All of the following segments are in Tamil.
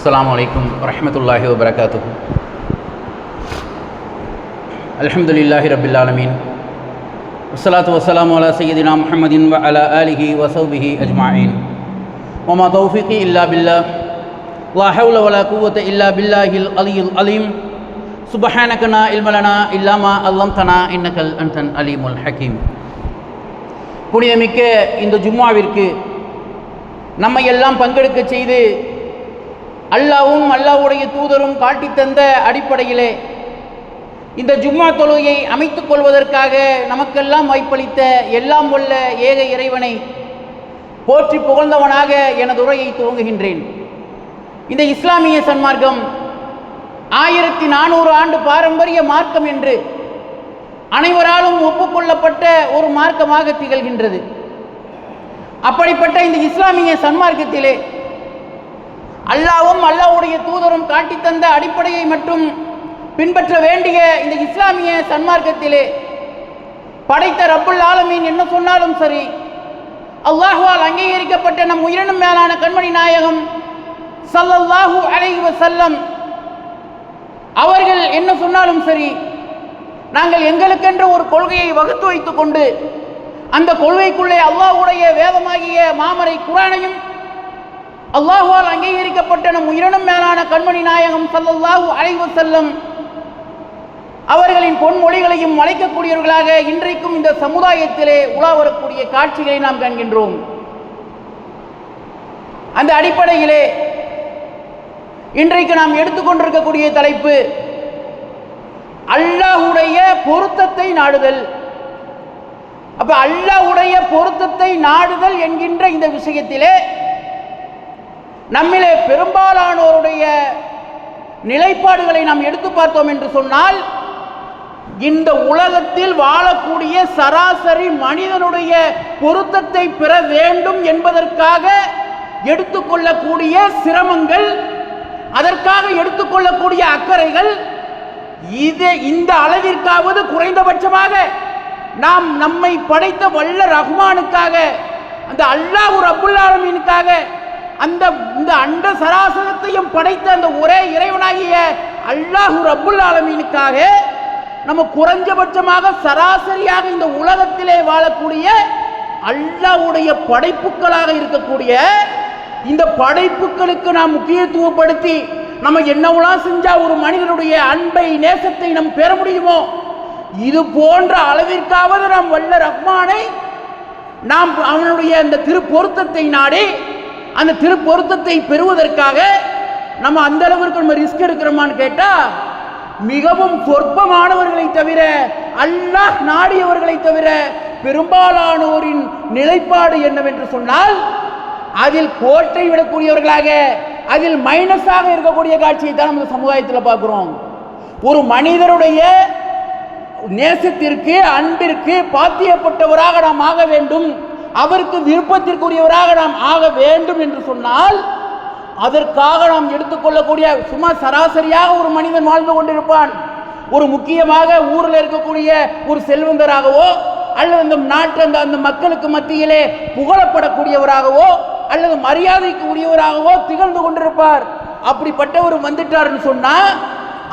السلام عليكم ورحمة الله وبركاته. الحمد لله رب العالمين والصلاة والسلام على سيدنا محمد وعلى آله وصحبه أجمعين. وما توفيقي إلا بالله لا حول ولا قوة إلا بالله العلي العظيم. سبحانك لا علم لنا إلا ما علمتنا إنك أنت العليم الحكيم. புனிதமிக்க இந்த ஜும்மாவிற்கு நம்மை எல்லாம் பங்கெடுக்க செய்து அல்லாஹ்வும் அல்லாஹ்வுடைய தூதரும் காட்டித்தந்த அடிப்படையிலே இந்த ஜும்மா தொழுகையை அமைத்துக் கொள்வதற்காக நமக்கெல்லாம் வாய்ப்பளித்த எல்லாம் வல்ல ஏக இறைவனை போற்றி புகழ்ந்தவனாக எனது உரையை துவங்குகின்றேன். இந்த இஸ்லாமிய சன்மார்க்கம் 1400 ஆண்டு பாரம்பரிய மார்க்கம் என்று அனைவராலும் ஒப்புக்கொள்ளப்பட்ட ஒரு மார்க்கமாக திகழ்கின்றது. அப்படிப்பட்ட இந்த இஸ்லாமிய சன்மார்க்கத்திலே அல்லாஹ்வும் அல்லாஹ்வுடைய தூதரும் காட்டித்தந்த அடிப்படையை மட்டும் பின்பற்ற வேண்டிய இந்த இஸ்லாமிய சன்மார்க்கத்திலே படைத்த ரப்புல் ஆலமீன் என்ன சொன்னாலும் சரி, அல்லாஹ்வால் அங்கீகரிக்கப்பட்ட நம் உயிரினும் மேலான கண்மணி நாயகம் ஸல்லல்லாஹு அலைஹி வஸல்லம் அவர்கள் என்ன சொன்னாலும் சரி, நாங்கள் எங்களுக்கென்ற ஒரு கொள்கையை வகுத்து வைத்துக் கொண்டு அந்த கொள்கைக்குள்ளே அல்லாஹ்வுடைய வேதமாகிய மாமறை குர்ஆனையும் அல்லாஹ்வால் அங்கீகரிக்கப்பட்ட நம் உயிரினும் மேலான கண்மணி நாயகம் ஸல்லல்லாஹு அலைஹி வஸல்லம் அவர்களின் பொன்மொழிகளையும் அழைக்கக்கூடியவர்களாக இன்றைக்கும் இந்த சமுதாயத்திலே உலா வரக்கூடிய காட்சிகளை நாம் காண்கின்றோம். அந்த அடிப்படையிலே இன்றைக்கு நாம் எடுத்துக்கொண்டிருக்கக்கூடிய தலைப்பு அல்லாஹ்வுடைய பொருத்தத்தை நாடுதல். அப்ப அல்லாஹ்வுடைய பொருத்தத்தை நாடுதல் என்கின்ற இந்த விஷயத்திலே நம்மிலே பெரும்பாலானோருடைய நிலைப்பாடுகளை நாம் எடுத்து பார்த்தோம் என்று சொன்னால், இந்த உலகத்தில் வாழக்கூடிய சராசரி மனிதனுடைய பொருத்தத்தை பெற வேண்டும் என்பதற்காக எடுத்துக்கொள்ளக்கூடிய சிரமங்கள், அதற்காக எடுத்துக்கொள்ளக்கூடிய அக்கறைகள், இந்த அளவிற்காவது குறைந்தபட்சமாக நாம் நம்மை படைத்த வல்ல ரஹ்மானுக்காக, அந்த அல்லாஹ் ரப்புல் ஆலமீனுக்காக, இந்த அண்ட சராசரத்தையும் படைத்த அந்த ஒரே இறைவனாகிய அல்லாஹ் ரப்புல் ஆலமீனுக்காக நம்ம குறைஞ்சபட்சமாக சராசரியாக இந்த உலகத்திலே வாழக்கூடிய அல்லாஹ்வுடைய படைப்புகளாக இருக்கக்கூடிய இந்த படைப்புகளுக்கு நாம் முக்கியத்துவப்படுத்தி நம்ம என்னவெல்லாம் செஞ்சா ஒரு மனிதனுடைய அன்பை நேசத்தை நாம் பெற முடியுமோ, இது போன்ற அளவிற்காவது நாம் வல்ல ரஹ்மானை நாம் அவனுடைய அந்த திருப்பொருத்தத்தை நாடி அந்த திருப்பொருத்தத்தை பெறுவதற்காக நம்ம அந்த அளவிற்கு நம்ம ரிஸ்க் எடுக்கிறோமான்னு கேட்டா, மிகவும் சொற்பமானவர்களை தவிர, அல்லாஹ் நாடியவர்களை தவிர பெரும்பாலானோரின் நிலைப்பாடு என்னவென்று சொன்னால், அதில் கோட்டை விடக்கூடியவர்களாக, அதில் மைனஸாக இருக்கக்கூடிய காட்சியை தான் நம்ம சமுதாயத்தில் பார்க்கிறோம். ஒரு மனிதருடைய நேசத்திற்கு, அன்பிற்கு பாத்தியப்பட்டவராக நாம் ஆக வேண்டும், அவருக்கு விருப்பத்திற்குரியவராக நாம் ஆக வேண்டும் என்று சொன்னால், அதற்காக நாம் எடுத்துக்கொள்ளக்கூடிய சும்மா சராசரியாக ஒரு மனிதன் வாழ்ந்து கொண்டிருப்பான். ஒரு முக்கியமாக ஊரில் இருக்கக்கூடிய ஒரு செல்வந்தராகவோ அல்லது அந்த நாட்டு அந்த மக்களுக்கு மத்தியிலே புகழப்படக்கூடியவராகவோ அல்லது மரியாதைக்கு உரியவராகவோ திகழ்ந்து கொண்டிருப்பார். அப்படிப்பட்டவர் வந்துட்டார்னு சொன்னா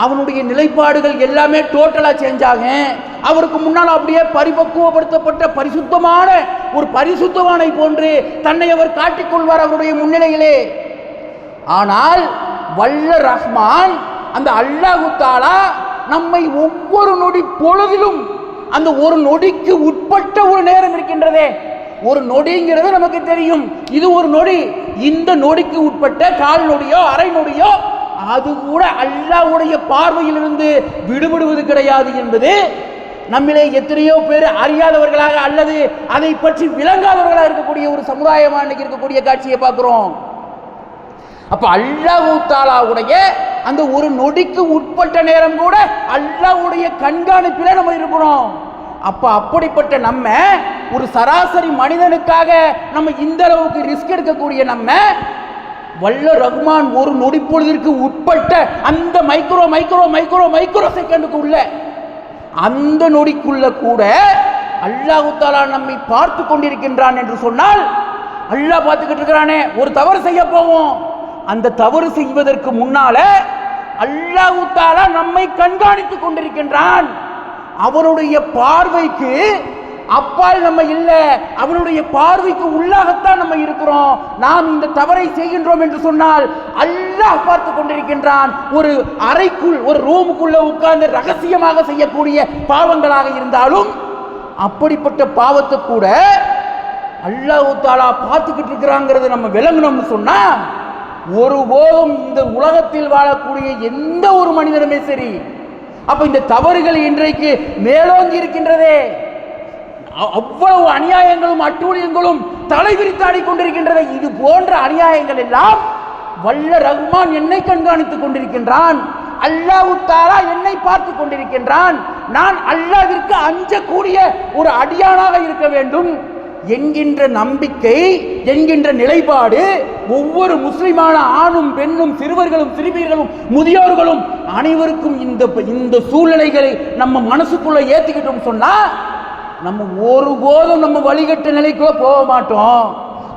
அவனுடைய நிலைப்பாடுகள் எல்லாமே டோட்டலா சேஞ்ச் ஆகும். அவருக்கு முன்னால் அப்படியே பரிபக்குவப்படுத்தப்பட்ட பரிசுத்தமான ஒரு பரிசுத்தவானை போன்று தன்னை அவர் காட்டிக்கொள்வார் அவருடைய முன்னிலையிலே. ஆனால் வல்ல ரஹ்மான் அந்த அல்லாஹ் தஆலா நம்மை ஒவ்வொரு நொடி பொழுதிலும் அந்த ஒரு நொடிக்கு உட்பட்ட ஒரு நேரம் இருக்கின்றதே, ஒரு நொடிங்கிறது நமக்கு தெரியும், இது ஒரு நொடி. இந்த நொடிக்கு உட்பட்ட கால் நொடியோ அரை நொடியோ அது கூட அல்லாஹ்வுடைய பார்வையிலிருந்து விடுபடுவது கிடையாது என்பது நம்மிலே எத்தனையோ பேர் அறியாதவர்களாக அல்லது அதை பற்றி விளங்காதவர்களாக இருக்கக்கூடிய ஒரு சமுதாயமாக இன்னைக்கு இருக்கக்கூடிய காட்சியை பார்க்கிறோம். அப்ப அல்லாஹ் தஆலாவுடைய அந்த ஒரு நொடிக்கு உட்பட்ட நேரம் கூட அல்லாஹ்வுடைய கண்காணிப்பிலே நம்ம இருக்கிறோம். அப்ப அப்படிப்பட்ட நம்ம ஒரு சராசரி மனிதனுக்காக நம்ம இந்த அளவுக்கு ரிஸ்க் எடுக்கக்கூடிய நம்ம வல்ல ரஹ்மான் ஒரு நொடி பொழுதிற்கு உட்பட்ட அந்த மைக்ரோ மைக்ரோ மைக்ரோ மைக்ரோ செகண்டுக்கு உள்ள அந்த நொடிக்குள்ள கூட அல்லாஹ் தஆலா நம்மை பார்த்து கொண்டிருக்கின்றான் என்று சொன்னால், அல்லாஹ் பார்த்துக்கிட்டு இருக்கிறானே, ஒரு தவறு செய்ய போவோம், அந்த தவறு செய்வதற்கு முன்னால அல்லாஹ் தஆலா நம்மை கண்காணித்துக் கொண்டிருக்கின்றான். அவனுடைய பார்வைக்கு அப்பால் நம்ம இல்லை, அவனுடைய பார்வைக்கு உள்ளாகத்தான் நம்ம இருக்கிறோம். நாம் இந்த தவறை செய்கின்றோம் என்று சொன்னால் அல்லாஹ் பார்த்து கொண்டிருக்கின்றான். ஒரு அறைக்குள், ஒரு ரூமுக்குள்ள உட்கார்ந்து ரகசியமாக செய்யக்கூடிய பாவங்களாக இருந்தாலும் அப்படிப்பட்ட பாவத்தை கூட அல்லாஹ் தஆலா பார்த்துக்கிட்டு இருக்கிறாங்கிறது நம்ம விளங்கணும்னு சொன்னா, ஒருபோதும் இந்த உலகத்தில் வாழக்கூடிய எந்த ஒரு மனிதனுமே சரி, அப்ப இந்த தவறுகள் இன்றைக்கு மேலோங்கி இருக்கின்றதே, அவ்வளவு அநியாயங்களும் அட்டூழியங்களும் தலைவிரித்தாடி கொண்டிருக்கின்றன. இது போன்ற அநியாயங்கள் எல்லாம் வல்ல ரஹ்மான் என்னை கண்காணித்துக் கொண்டிருக்கின்றான், அல்லாஹ் தஆலா என்னை பார்த்து கொண்டிருக்கின்றான். நான் அல்லாஹ்விற்கு அஞ்சக்கூடிய ஒரு அடியானாக இருக்க வேண்டும் என்கின்ற நம்பிக்கை, என்கின்ற நிலைப்பாடு ஒவ்வொரு முஸ்லிமான ஆணும் பெண்ணும் சிறுவர்களும் சிறுமியர்களும் முதியோர்களும் அனைவருக்கும் இந்த சூழ்நிலைகளை நம்ம மனசுக்குள்ள ஏத்திக்கிட்டோம் சொன்னா நம்ம ஒருபோதும் நம்ம வழிகட்ட நிலைக்குள்ள போக மாட்டோம்.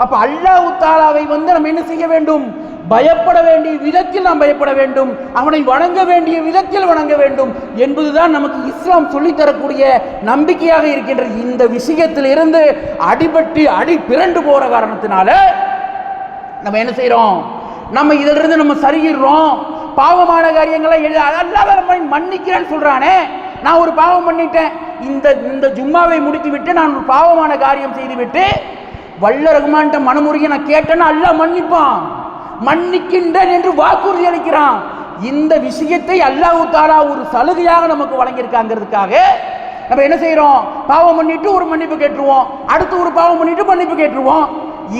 அப்ப அல்லாஹ் தஆலாவை நம்ம என்ன செய்ய வேண்டும்? பயப்பட வேண்டிய விதத்தில் நாம் பயப்பட வேண்டும், அவனை வணங்க வேண்டிய விதத்தில் வணங்க வேண்டும் என்பதுதான் நமக்கு இஸ்லாம் சொல்லித்தரக்கூடிய நம்பிக்கையாக இருக்கின்ற. இந்த விஷயத்தில் இருந்து அடி பிறண்டு போற காரணத்தினால நம்ம என்ன செய்யறோம்? நம்ம இதிலிருந்து நம்ம சரிகிறோம். பாவமான காரியங்களை அல்லாஹ் மன்னிக்கிறேன்னு சொல்றானே, நான் ஒரு பாவம் பண்ணிட்டேன், இந்த ஜும்மாவை முடித்து விட்டு நான் ஒரு பாவமான காரியம் செய்து விட்டு வல்ல ரஹ்மான்ட்ட மனமுருகி நான் கேட்டேன்னா அல்லாஹ் மன்னிப்பான், மன்னிக்கின்றேன் என்று வாக்குறுதி அளிக்கிறான். இந்த விஷயத்தை அல்லாஹ் தஆலா ஒரு சலுகையாக நமக்கு வழங்கியிருக்காங்கிறதுக்காக நம்ம என்ன செய்யறோம்? பாவம் பண்ணிட்டு ஒரு மன்னிப்பு கேட்டுருவோம், அடுத்து ஒரு பாவம் பண்ணிட்டு மன்னிப்பு கேட்டுருவோம்.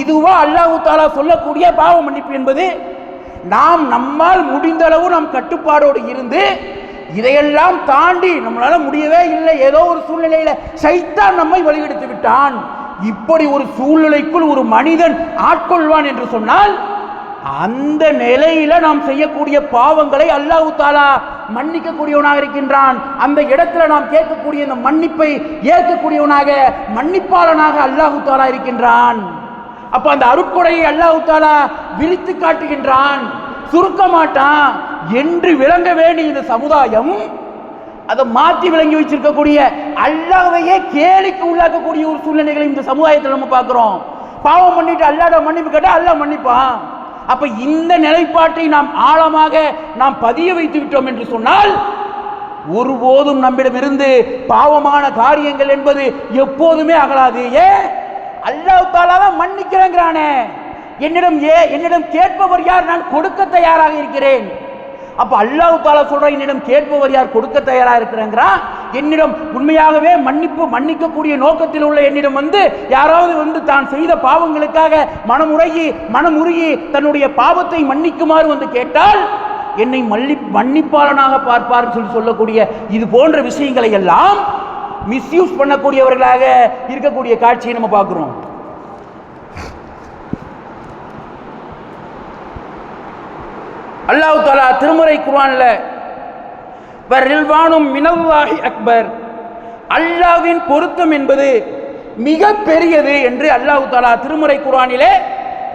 இதுவா அல்லாஹ் தஆலா சொல்லக்கூடிய பாவ மன்னிப்பு என்பது? நம்மால் முடிந்த அளவு நாம் கட்டுப்பாடோடு இருந்து இதையெல்லாம் தாண்டி நம்மளால முடியவே இல்லை, ஏதோ ஒரு சூழ்நிலையில சைத்தான் நம்மை வழிகெடுத்து விட்டான், இப்படி ஒரு சூழ்நிலைக்குள் ஒரு மனிதன் ஆட்கொள்வான் என்று சொன்னால் அந்த நிலையில நாம் செய்யக்கூடிய பாவங்களை அல்லாஹ் தஆலா மன்னிக்கக்கூடியவனாக இருக்கின்றான். அந்த இடத்துல நாம் கேட்கக்கூடிய இந்த மன்னிப்பை ஏற்கக்கூடியவனாக, மன்னிப்பாளனாக அல்லாஹ் தஆலா இருக்கின்றான். அப்ப அந்த அருட்கொடையை அல்லாஹ் தஆலா விரித்து காட்டுகின்றான், சுருக்க மாட்டான் என்று விளங்க வேண்டிய இந்த சமுதாயம் அதை மாற்றி விளங்கி வச்சிருக்கக்கூடிய, அல்லாஹ்வையே கேலிக்கு உள்ளாக்கக்கூடிய ஒரு சூழ்நிலைகளை இந்த சமுதாயத்தில் நம்ம பார்க்கிறோம். பாவம் பண்ணிட்டு அல்லாஹ்ட மன்னிப்பு கேட்டா அல்லாஹ் மன்னிப்பான். அப்ப இந்த நிலைப்பாட்டை நாம் ஆழமாக நாம் பதிய வைத்து விட்டோம் என்று சொன்னால் ஒருபோதும் நம்மிடமிருந்து பாவமான காரியங்கள் என்பது எப்போதுமே அகலாது. ஏன்? அல்லாஹ் தஆலா தான் மன்னிக்கிறேங்கிறானே, என்னிடம் கேட்பவர் யார்? நான் கொடுக்க தயாராக இருக்கிறேன். அப்ப அல்லாஹ் தஆலா சொல்ற என்னிடம் கேட்பவர் யார்? கொடுக்க தயாராக இருக்கிறேங்கிறா. என்னிடம் உண்மையாகவே மன்னிக்கக்கூடிய நோக்கத்தில் உள்ள என்னிடம் யாராவது தான் செய்த பாவங்களுக்காக மனமுருகி தன்னுடைய பாவத்தை மன்னிக்குமாறு கேட்டால் என்னை மன்னிப்பாளனாக பார்ப்பார் சொல்லக்கூடிய இது போன்ற விஷயங்களை எல்லாம் மிஸ்யூஸ் பண்ணக்கூடியவர்களாக இருக்கக்கூடிய காட்சியை நம்ம பார்க்கிறோம். அல்லாஹ் தஆலா திருமறை குர்ஆன்ல வரில்வானும் மினல்லாஹி அக்பர், அல்லாஹ்வின் பொருத்தம் என்பது மிக பெரியது என்று அல்லாஹ் தஆலா திருமறை குர்ஆனிலே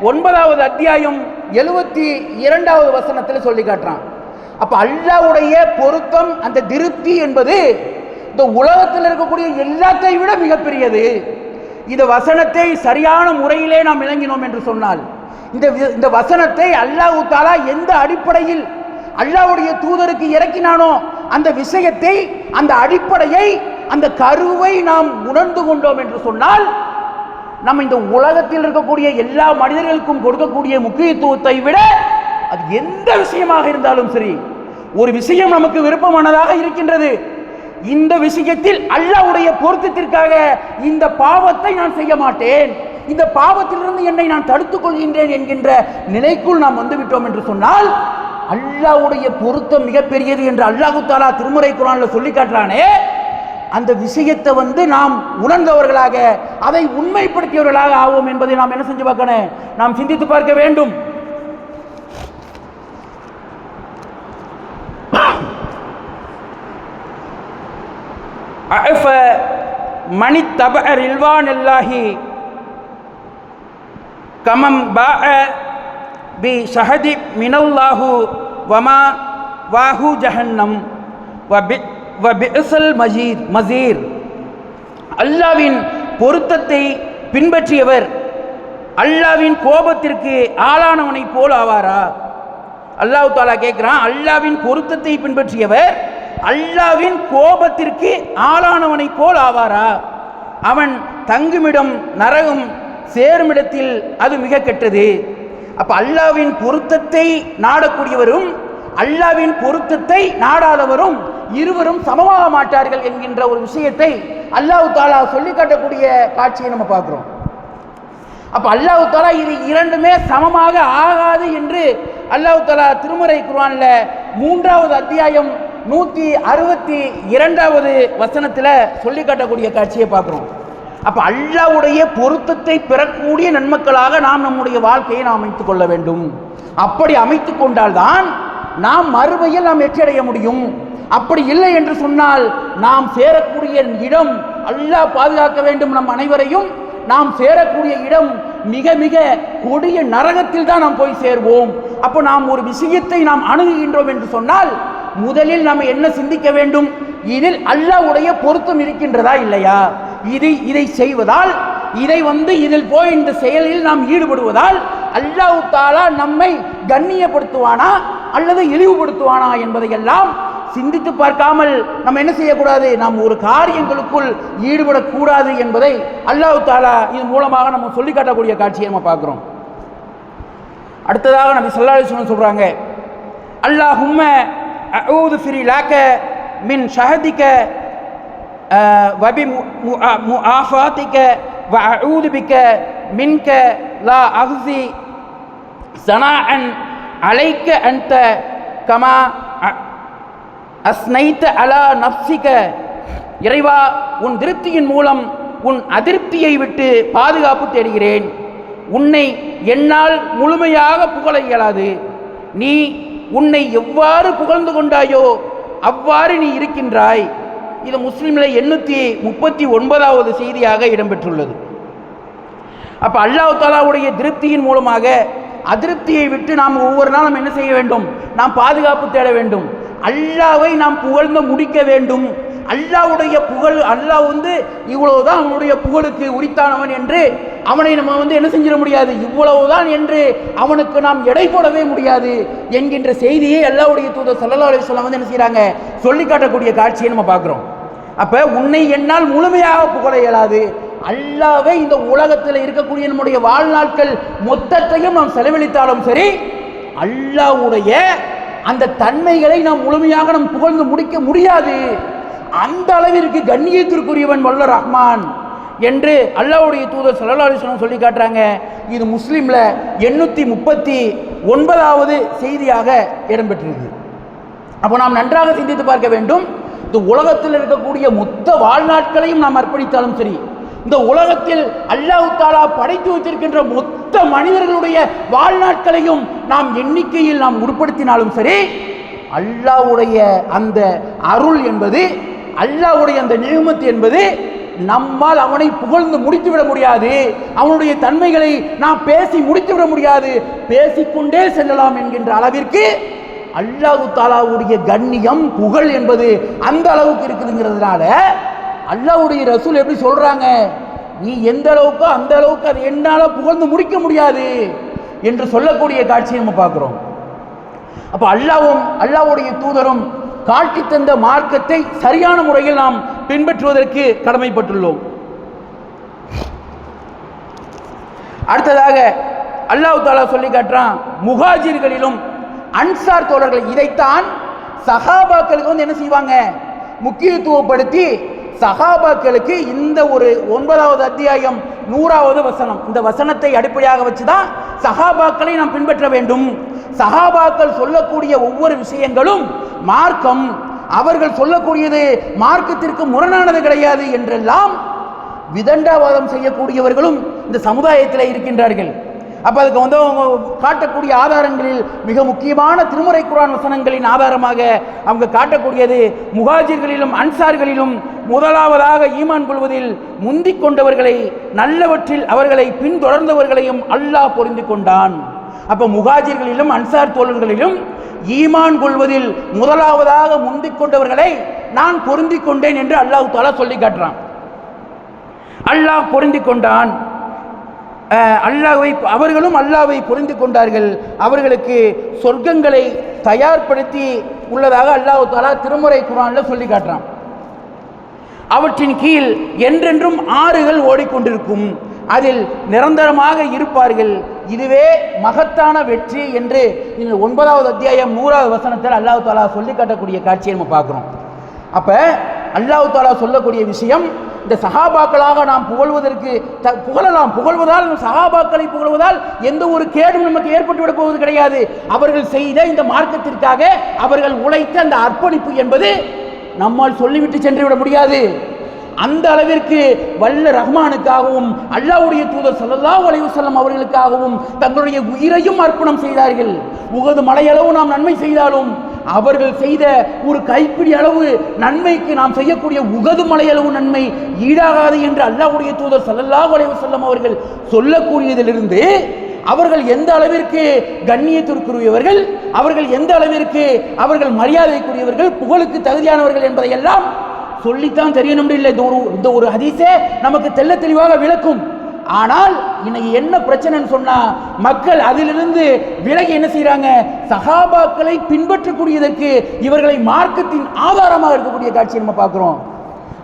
9வது அத்தியாயம் 72வது வசனத்தில் சொல்லி காட்டுறான். அப்ப அல்லாஹ்வுடைய பொருத்தம், அந்த திருப்தி என்பது இந்த உலகத்தில் இருக்கக்கூடிய எல்லாத்தை விட மிகப்பெரியது. இந்த வசனத்தை சரியான முறையிலே நாம் விளங்கினோம் என்று சொன்னால், இந்த வசனத்தை அல்லாஹ் தஆலா எந்த அடிப்படையில் அல்லாஹ்வுடைய தூதருக்கு இறக்கினானோ அந்த விஷயத்தை, அந்த அடிப்படையை, அந்த கருவை நாம் உணர்ந்து கொண்டோம் என்று சொன்னால் நம்ம இந்த உலகத்தில் இருக்கக்கூடிய எல்லா மனிதர்களுக்கும் கொடுக்கக்கூடிய முக்கியத்துவத்தை விட அது எந்த விஷயமாக இருந்தாலும் சரி, ஒரு விஷயம் நமக்கு விருப்பமானதாக இருக்கின்றது, இந்த விஷயத்தில் அல்லாஹ்வுடைய பொருத்தத்திற்காக இந்த பாவத்தை நான் செய்ய மாட்டேன், இந்த பாவத்திலிருந்து என்னை நான் தடுத்துக் கொள்கின்றேன் என்கின்ற நிலைக்குள் நாம் வந்துவிட்டோம் என்று சொன்னால் அல்லாஹ்வுடைய பொருத்தம் மிகப்பெரியது என்று அல்லாஹ் தஆலா திருமறை குர்ஆன்ல சொல்லி காட்டுறானே, அந்த விஷயத்தை நாம் உணர்ந்தவர்களாக, அதை உண்மைப்படுத்தியவர்களாக ஆவோம் என்பதை நாம் என்ன செஞ்சு பார்க்கணும்? நாம் சிந்தித்து பார்க்க வேண்டும். அஃப மனி தபஅ ரில்வானல்லாஹி கமம் பாஅ பி ஷஹதி மினல்லாஹு வமா வாஹு ஜஹன்னம் வ பிஅஸல் மஸீர். அல்லாவின் பொருத்தத்தை பின்பற்றியவர் அல்லாவின் கோபத்திற்கு ஆளானவனை போல் ஆவாரா? அல்லாஹ் தஆலா கேட்கிறான், அல்லாவின் பொருத்தத்தை பின்பற்றியவர் அல்லாவின் கோபத்திற்கு ஆளானவனை போல் ஆவாரா? அவன் தங்குமிடம் நரகம், சேருமிடத்தில் அது மிக கெட்டது. அப்ப அல்லாவின் பொருத்தத்தை நாடக்கூடியவரும் அல்லாவின் பொருத்தத்தை நாடாதவரும் இருவரும் சமமாக மாட்டார்கள் என்கின்ற ஒரு விஷயத்தை அல்லாஹ் தஆலா சொல்லி காட்டக்கூடிய காட்சியை நம்ம பார்க்கிறோம். அப்ப அல்லாஹ் தஆலா இது இரண்டுமே சமமாக ஆகாது என்று அல்லாஹ் தஆலா திருமறை குர்ஆன்ல 3வது அத்தியாயம் 162வது வசனத்தில் சொல்லி காட்டக்கூடிய காட்சியை பார்க்கிறோம். அப்ப அல்லாஹ்வுடைய பொருத்தத்தை பெறக்கூடிய நன்மக்களாக நாம் நம்முடைய வாழ்க்கையை நாம் அமைத்துக் கொள்ள வேண்டும். அப்படி அமைத்துக் கொண்டால்தான் நாம் மறுமையில் நாம் வெற்றியடைய முடியும். அப்படி இல்லை என்று சொன்னால் நாம் சேரக்கூடிய இடம், அல்லாஹ் பாதுகாக்க வேண்டும் நம் அனைவரையும், நாம் சேரக்கூடிய இடம் மிக மிக கொடிய நரகத்தில் தான் நாம் போய் சேர்வோம். அப்போ நாம் ஒரு விஷயத்தை நாம் அணுகுகின்றோம் என்று சொன்னால் முதலில் நாம் என்ன சிந்திக்க வேண்டும்? இதில் அல்லாஹ்வுடைய பொருத்தம் இருக்கின்றதா இல்லையா? இதை செய்வதால் இதில் போய் இந்த செயலில் நாம் ஈடுபடுவதால் அல்லாஹ் தஆலா நம்மை கண்ணியப்படுத்துவானா அல்லது இழிவுபடுத்துவானா என்பதையெல்லாம் சிந்தித்து பார்க்காமல் நம்ம என்ன செய்யக்கூடாது? நாம் ஒரு காரியங்களுக்குள் ஈடுபடக்கூடாது என்பதை அல்லாஹ் தஆலா இது மூலமாக நம்ம சொல்லி காட்டக்கூடிய காட்சியை நம்ம பார்க்கிறோம். அடுத்ததாக நபி ஸல்லல்லாஹு அலைஹி வஸல்லம் சொல்றாங்க, அல்லாஹும்ம அஊது ஃபிரிலாக மின் ஷஹதிக வபி முஆஃபாதிக வ அஊது பிக மின்க லா அஹ்ஸி ஸனாஅன் அலைக அன்த கமா அஸ்னைத அலா நஃப்ஸிக. இறைவா, உன் திருப்தியின் மூலம் உன் அதிருப்தியை விட்டு பாதுகாப்பு தேடுகிறேன். உன்னை என்னால் முழுமையாக புகழ இயலாது. நீ உன்னை எவ்வாறு புகழ்ந்து கொண்டாயோ அவ்வாறு நீ இருக்கின்றாய். இது முஸ்லிம்ல 839வது செய்தியாக இடம்பெற்றுள்ளது. அப்ப அல்லாஹ் தஆலாவுடைய திருப்தியின் மூலமாக அதிருப்தியை விட்டு நாம் ஒவ்வொரு நாளும் என்ன செய்ய வேண்டும்? நாம் பாதுகாப்பு தேட வேண்டும். அல்லாஹ்வை நாம் புகழ்ந்து முடிக்க வேண்டும். அல்லாஹ்வுடைய புகழ், அல்லாஹ் இவ்வளவுதான் அவனுடைய புகழுக்கு உரித்தானவன் என்று அவனை நம்ம என்ன செஞ்சிட முடியாது, இவ்வளவுதான் என்று அவனுக்கு நாம் எடை போடவே முடியாது என்கின்ற செய்தியை அல்லாஹ்வுடைய தூதர் ஸல்லல்லாஹு அலைஹி வஸல்லம் என்ன செய்றாங்க? சொல்லி காட்டக்கூடிய காட்சியை நம்ம பார்க்கிறோம். அப்ப உன்னை என்னால் முழுமையாக புகழ இயலாது. அல்லாஹ்வை இந்த உலகத்தில் இருக்கக்கூடிய நம்முடைய வாழ்நாட்கள் மொத்தத்தையும் நாம் செலவழித்தாலும் சரி, அல்லாஹ்வுடைய அந்த தன்மைகளை நாம் முழுமையாக நாம் புகழ்ந்து முடிக்க முடியாது. அந்த அளவிற்கு கண்ணியத்திற்குரியவன் வல்ல ரஹ்மான் என்று அல்லாஹ்வுடைய தூதர் ஸல்லல்லாஹு அலைஹி வஸல்லம் சொல்லி காட்டுறாங்க. இது முஸ்லிம்ல 839வது செய்தியாக இடம்பெற்றிருக்கு. அப்போ நாம் நன்றாக சிந்தித்து பார்க்க வேண்டும். இந்த உலகத்தில் இருக்கக்கூடிய மொத்த வாழ்நாட்களையும் நாம் அர்ப்பணித்தாலும் சரி, இந்த உலகத்தில் அல்லாஹ் தஆலா படைத்து வைத்திருக்கின்ற மொத்த மனிதர்களுடைய வாழ்நாட்களையும் நாம் எண்ணிக்கையில் நாம் உட்படுத்தினாலும் சரி, அல்லாஹ்வுடைய அந்த அருள் என்பது, அல்லாஹ்வுடைய அந்த நிஅமத் என்பது நம்மால் அவனை புகழ்ந்து முடித்துவிட முடியாது. அவனுடைய தன்மைகளை நாம் பேசி முடித்துவிட முடியாது. பேசிக்கொண்டே செல்லலாம் என்கின்ற அளவிற்கு அல்லாஹ் தஆலாவுடைய கண்ணியம், புகழ் என்பது அந்த அளவுக்கு இருக்குதுங்கிறதுனால அல்லாஹ்வுடைய ரசூல் எப்படி சொல்றாங்க? நீ எந்த அளவுக்கு அந்த அளவுக்கு அது என்னால புகழ்ந்து முடிக்க முடியாது என்று சொல்லக்கூடிய காட்சியை நம்ம பார்க்கிறோம். அப்ப அல்லாஹ்வும் அல்லாஹ்வுடைய தூதரும் காட்டி தந்த மார்க்கத்தை சரியான முறையில் நாம் பின்பற்றுவதற்கு கடமைப்பட்டுள்ளோம். அடுத்ததாக அல்லாஹ் தஆலா சொல்லி காட்டுறான், முஹாஜிர்களிலும் அன்சார் தோழர்கள். இதைத்தான் சஹாபாக்களுக்கு என்ன செய்வாங்க? முக்கியத்துவப்படுத்தி சஹாபாக்களுக்கு இந்த ஒரு 9வது அத்தியாயம் 100வது வசனம், இந்த வசனத்தை அடிப்படையாக வச்சுதான் சஹாபாக்களை நாம் பின்பற்ற வேண்டும். சஹாபாக்கள் சொல்லக்கூடிய ஒவ்வொரு விஷயங்களும் மார்க்கம், அவர்கள் சொல்லக்கூடியது மார்க்கத்திற்கு முரணானது கிடையாது என்றெல்லாம் விதண்டாவாதம் செய்யக்கூடியவர்களும் இந்த சமுதாயத்தில் இருக்கின்றார்கள். அப்ப அதுக்கு அவங்க காட்டக்கூடிய ஆதாரங்களில் மிக முக்கியமான திருமறை குர்ஆன் வசனங்களின் ஆதாரமாக அவங்க காட்டக்கூடியது, முஹாஜிர்களிலும் அன்சார்களிலும் முதலாவதாக ஈமான் கொள்வதில் முந்திக் கொண்டவர்களை, நல்லவற்றில் அவர்களை பின்தொடர்ந்தவர்களையும் அல்லாஹ் பொருந்திக் கொண்டான். அப்ப முஹாஜிர்களிலும் அன்சார் தோழர்களிலும் ஈமான் கொள்வதில் முதலாவதாக முந்திக் கொண்டவர்களை நான் பொருந்திக் கொண்டேன் என்று அல்லாஹ் தஆலா சொல்லி காட்டுறான். அல்லாஹ் பொருந்திக் கொண்டான், அவர்களும் அல்லாஹ்வை பொருந்தி கொண்டார்கள், அவர்களுக்கு சொர்க்கங்களை தயார்படுத்தி உள்ளதாக அல்லாஹ் தஆலா திருமறை குர்ஆன்ல சொல்லி காட்டுறான். அவற்றின் கீழ் என்றென்றும் ஆறுகள் ஓடிக்கொண்டிருக்கும், அதில் நிரந்தரமாக இருப்பார்கள், இதுவே மகத்தான வெற்றி என்று இந்த 9வது அத்தியாயம் 100வது வசனத்தில் அல்லாஹ் தஆலா சொல்லி காட்டக்கூடிய காட்சியை நம்ம பார்க்கிறோம். அப்ப அல்லாஹ் தஆலா சொல்லக்கூடிய விஷயம், இந்த சஹாபாக்களாக நாம் புகழ்வதற்கு புகழ்வதால் சஹாபாக்களை புகழ்வதால் எந்த ஒரு கேடும் நமக்கு ஏற்பட்டுவிடப் போவது கிடையாது. அவர்கள் செய்த இந்த மார்க்கத்திற்காக அவர்கள் உழைத்த அந்த அர்ப்பணிப்பு என்பது நம்மால் சொல்லிவிட்டு சென்று விட முடியாது. அந்த அளவிற்கு வல்ல ரஹ்மானுக்காகவும் அல்லாஹ்வுடைய தூதர் ஸல்லல்லாஹு அலைஹி வஸல்லம் அவர்களுக்காகவும் தங்களுடைய உயிரையும் அர்ப்பணம் செய்தார்கள். உகது மலையளவு நாம் நன்மை செய்தாலும் அவர்கள் செய்த ஒரு கைப்பிடி அளவு நன்மைக்கு நாம் செய்யக்கூடிய உகது மலையளவு நன்மை ஈடாகாது என்று அல்லாஹ்வுடைய தூதர் ஸல்லல்லாஹு அலைஹி வஸல்லம் அவர்கள் சொல்லக்கூடியதிலிருந்து அவர்கள் எந்த அளவிற்கு கண்ணியத்திற்குரியவர்கள், அவர்கள் எந்த அளவிற்கு அவர்கள் மரியாதைக்குரியவர்கள், புகழுக்கு தகுதியானவர்கள் என்பதை எல்லாம் சொல்லித்தான் தெரியணும் இல்லை. இந்த ஒரு ஹதீஸே நமக்கு தெள்ள தெளிவாக விளக்கும். ஆனால் இன்னைக்கு என்ன பிரச்சனைன்னு சொன்னா, மக்கள் அதிலிருந்து விலகி என்ன செய்யறாங்க, சஹாபாக்களை பின்பற்றக்கூடியதற்கு இவர்களை மார்க்கத்தின் ஆதாரமாக இருக்கக்கூடிய காட்சியை நம்ம பார்க்கிறோம்.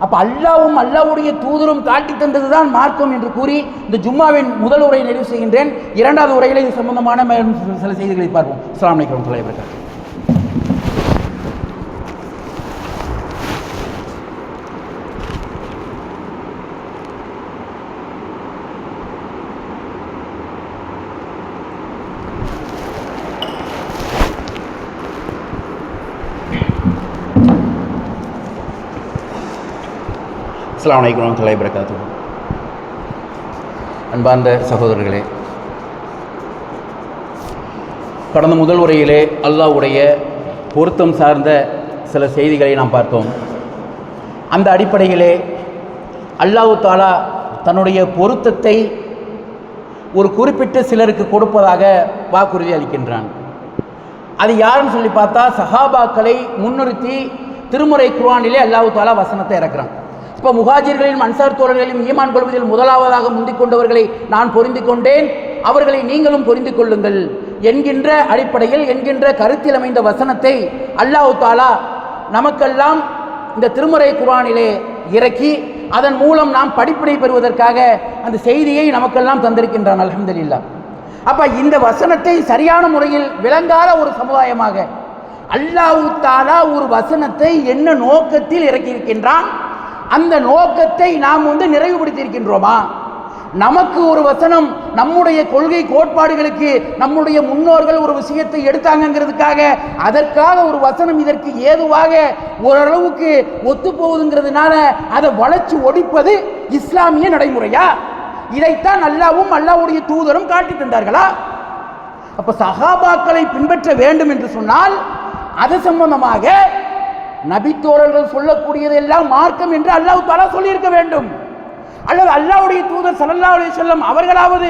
அப்ப அல்லாஹ்வும் அல்லாஹ்வுடைய தூதரும் காட்டி தந்ததுதான் மார்க்கம் என்று கூறி இந்த ஜும்மாவின் முதல் உரையை நிறைவு செய்கின்றேன். 2வது உரையில் இது சம்பந்தமான சில செய்திகளை பார்ப்போம். அஸ்ஸலாமு அலைக்கும் வரஹ்மத்துல்லாஹி வபரகாத்துஹு. அஸ்ஸலாமு அலைக்கும் வரஹ்மத்துல்லாஹி வபரகாத்துஹு. அன்பார்ந்த சகோதரர்களே, கடந்த முதல் உரையிலே அல்லாஹ்வுடைய பொருத்தம் சார்ந்த சில செய்திகளை நாம் பார்த்தோம். அந்த அடிப்படையிலே அல்லாஹ் தஆலா தன்னுடைய பொருத்தத்தை ஒரு குறிப்பிட்ட சிலருக்கு கொடுப்பதாக வாக்குறுதி அளிக்கின்றான். அது யாருன்னு சொல்லி பார்த்தா, சஹாபாக்களை முன்னிறுத்தி திருமறை குர்ஆனிலே அல்லாஹ் தஆலா வசனத்தை இறக்குறான். இப்போ முஹாஜிர்களிலும் அன்சார் தோழர்களையும் ஈமான் கொள்வதில் முதலாவதாக முந்திக் கொண்டவர்களை நான் பொருந்திக் கொண்டேன், அவர்களை நீங்களும் பொருந்திக் கொள்ளுங்கள் என்கின்ற அடிப்படையில் என்கின்ற கருத்தில் அமைந்த வசனத்தை அல்லாஹ் தஆலா நமக்கெல்லாம் இந்த திருமறை குர்ஆனிலே இறக்கி அதன் மூலம் நாம் படிப்பினை பெறுவதற்காக அந்த செய்தியை நமக்கெல்லாம் தந்திருக்கின்றான். அல்ஹம்துலில்லாஹ். அப்ப இந்த வசனத்தை சரியான முறையில் விளங்காத ஒரு சமுதாயமாக அல்லாஹ் தஆலா ஒரு வசனத்தை என்ன நோக்கத்தில் இறக்கியிருக்கின்றான், அந்த நோக்கத்தை நாம் நிறைவுபடுத்தி இருக்கின்றோமா? நமக்கு ஒரு வசனம் நம்முடைய கொள்கை கோட்பாடுகளுக்கு நம்முடைய முன்னோர்கள் ஒரு விஷயத்தை எடுத்தாங்கிறதுக்காக அதற்காக ஒரு வசனம் இதற்கு ஏதுவாக ஓரளவுக்கு ஒத்து போகுதுங்கிறதுனால அதை வளைச்சு ஒடிப்பது இஸ்லாமிய நடைமுறையா? இதைத்தான் அல்லாஹ்வும் அல்லாஹ்வுடைய தூதரும் காட்டி தந்தார்களா? அப்ப சஹாபாக்களை பின்பற்ற வேண்டும் என்று சொன்னால் அது சம்பந்தமாக நபித்தோழர்கள் சொல்லக்கூடியதெல்லாம் மார்க்கம் என்று அல்லாஹ் தஆலா சொல்லியிருக்க வேண்டும். அல்லது அல்லாஹ்வுடைய தூதர் ஸல்லல்லாஹு அலைஹி வஸல்லம் அவர்களாவது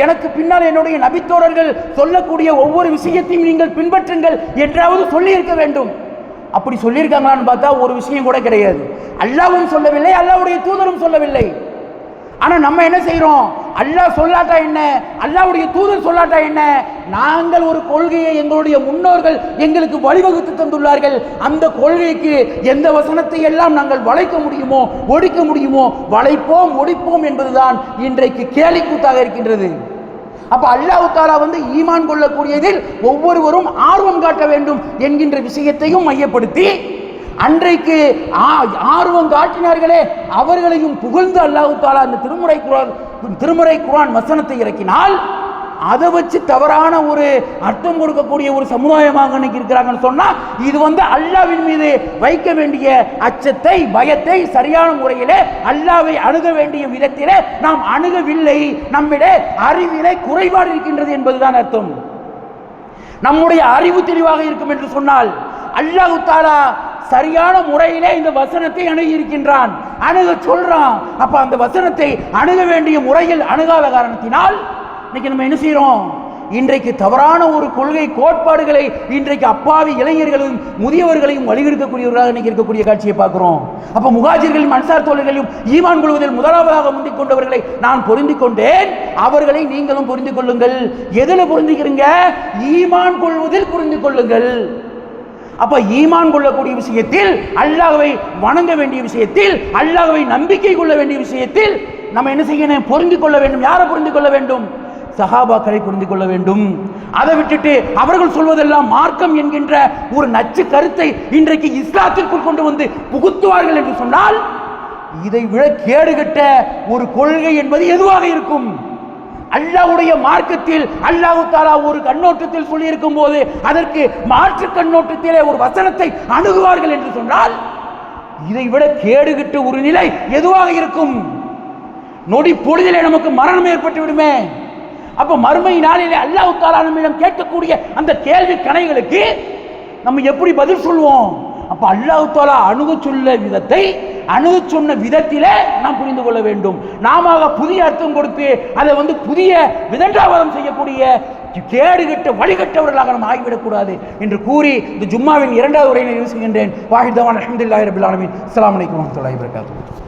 எனக்கு பின்னால் என்னுடைய நபித்தோழர்கள் சொல்லக்கூடிய ஒவ்வொரு விஷயத்தையும் நீங்கள் பின்பற்றுங்கள் என்றாவது சொல்லியிருக்க வேண்டும். அப்படி சொல்லியிருக்காங்களான்னு பார்த்தா ஒரு விஷயம் கூட கிடையாது. அல்லாஹ்வும் சொல்லவில்லை, அல்லாஹ்வுடைய தூதரும் சொல்லவில்லை. ஆனால் நம்ம என்ன செய்கிறோம், அல்லாஹ் சொல்லாட்டா என்ன, அல்லாஹ்வுடைய தூதர் சொல்லாட்டா என்ன, நாங்கள் ஒரு கொள்கையை எங்களுடைய முன்னோர்கள் எங்களுக்கு வழிவகுத்து தந்துள்ளார்கள், அந்த கொள்கைக்கு எந்த வசனத்தை எல்லாம் நாங்கள் வளைக்க முடியுமோ ஒடிக்க முடியுமோ வளைப்போம் ஒடிப்போம் என்பதுதான் இன்றைக்கு கேலிக்கூத்தாக இருக்கின்றது. அப்ப அல்லாஹ் தஆலா ஈமான் கொள்ளக்கூடியதில் ஒவ்வொருவரும் ஆர்வம் காட்ட வேண்டும் என்கின்ற விஷயத்தையும் மையப்படுத்தி அன்றைக்கு ஆர்வம் காட்டினார்களே அவர்களையும் புகழ்ந்து அல்லாஹ் தஆலா அந்த திருமறை குர்ஆன் வசனத்தை இறக்கினால் அதை வச்சு தவறான ஒரு அர்த்தம் கொடுக்கக்கூடிய ஒரு சமுதாயமாக இன்னைக்கு இருக்கிறாங்கன்னு சொன்னா இது அல்லாஹ்வின் மீது வைக்க வேண்டிய அச்சத்தை பயத்தை சரியான முறையிலே அல்லாஹ்வை அணுக வேண்டிய விதத்திலே நாம் அணுகவில்லை, நம்மிட அறிவிலே குறைபாடு இருக்கின்றது என்பதுதான் அர்த்தம். நம்முடைய அறிவு தெளிவாக இருக்கும் என்று சொன்னால் அல்லாஹ் தஆலா சரியான முறையிலே இந்த வசனத்தை அணுகி இருக்கின்றான், அணுக சொல்றான். அப்ப அந்த வசனத்தை அணுக வேண்டிய முறையில் அணுகாத காரணத்தினால் இன்னைக்கு நம்ம என்ன செய்யறோம், இன்றைக்கு தவறான ஒரு கொள்கை கோட்பாடுகளை இன்றைக்கு அப்பாவி இளைஞர்களையும் முதியவர்களையும் வழிகெடுக்கக்கூடியவர்களாக இன்னைக்கு இருக்கக்கூடிய காட்சியை பார்க்கிறோம். அப்ப முஹாஜிர்களையும் அன்சார் தோழர்களையும் ஈமான் கொள்வதில் முதலாவதாக முந்திக் கொண்டவர்களை நான் பொருந்திக் கொண்டேன், அவர்களை நீங்களும் புரிந்து கொள்ளுங்கள். எதுல பொருந்திக்கிறீங்க? ஈமான் கொள்வதில் புரிந்து கொள்ளுங்கள். அப்ப ஈமான் கொள்ளக்கூடிய விஷயத்தில், அல்லாஹ்வை வணங்க வேண்டிய விஷயத்தில், அல்லாஹ்வை நம்பிக்கை கொள்ள வேண்டிய விஷயத்தில் நம்ம என்ன செய்யணும்? பொருந்திக் கொள்ள வேண்டும். யாரை புரிந்து கொள்ள வேண்டும்? சஹாபாக்களை புரிந்து கொள்ள வேண்டும். அதை விட்டுட்டு அவர்கள் சொல்வதெல்லாம் மார்க்கம் என்கின்ற ஒரு நச்சு கருத்தை இன்றைக்கு இஸ்லாத்திற்குள் கொண்டு வந்து புகுத்துவார்கள் என்று சொன்னால், இதை விட கேடுகட்ட ஒரு கொள்கை என்பது எதுவாக இருக்கும்? அல்லாஹ்வுடைய மார்க்கத்தில் அல்லாஹ் தஆலா ஒரு கண்ணோட்டத்தில் சொல்லி இருக்கும் போது அதற்கு மாற்று கண்ணோட்டத்திலே ஒரு வசனத்தை அணுகுவார்கள் என்று சொன்னால், இதை விட கேடுகட்ட ஒரு நிலை எதுவாக இருக்கும்? நொடி பொழுதிலே நமக்கு மரணம் ஏற்பட்டு விடுமே. அப்ப மறுமை நாளிலே அல்லாஹ் தஆலா நம்மிடம் கேட்கக்கூடிய அந்த கேள்வி கணைகளுக்கு நம்ம எப்படி பதில் சொல்வோம்? அப்ப அல்லாஹ் தஆலா அணுக சொன்ன விதத்திலே நாம் புரிந்து கொள்ள வேண்டும். நாம புதிய அர்த்தம் கொடுத்து அதை புதிய விதண்டாவாதம் செய்யக்கூடிய கேடுகட்ட வழிகட்டவர்களாக நாம் ஆகிவிடக்கூடாது என்று கூறி இந்த ஜும்மாவின் 2வது உரையை நிறைவு செய்கின்றேன். வாஹித் தவான் அல்ஹம்துலில்லாஹி ரப்பில் ஆலமீன். அஸ்ஸலாமு அலைக்கும் வரஹ்மத்துல்லாஹி வபரகாத்துஹு.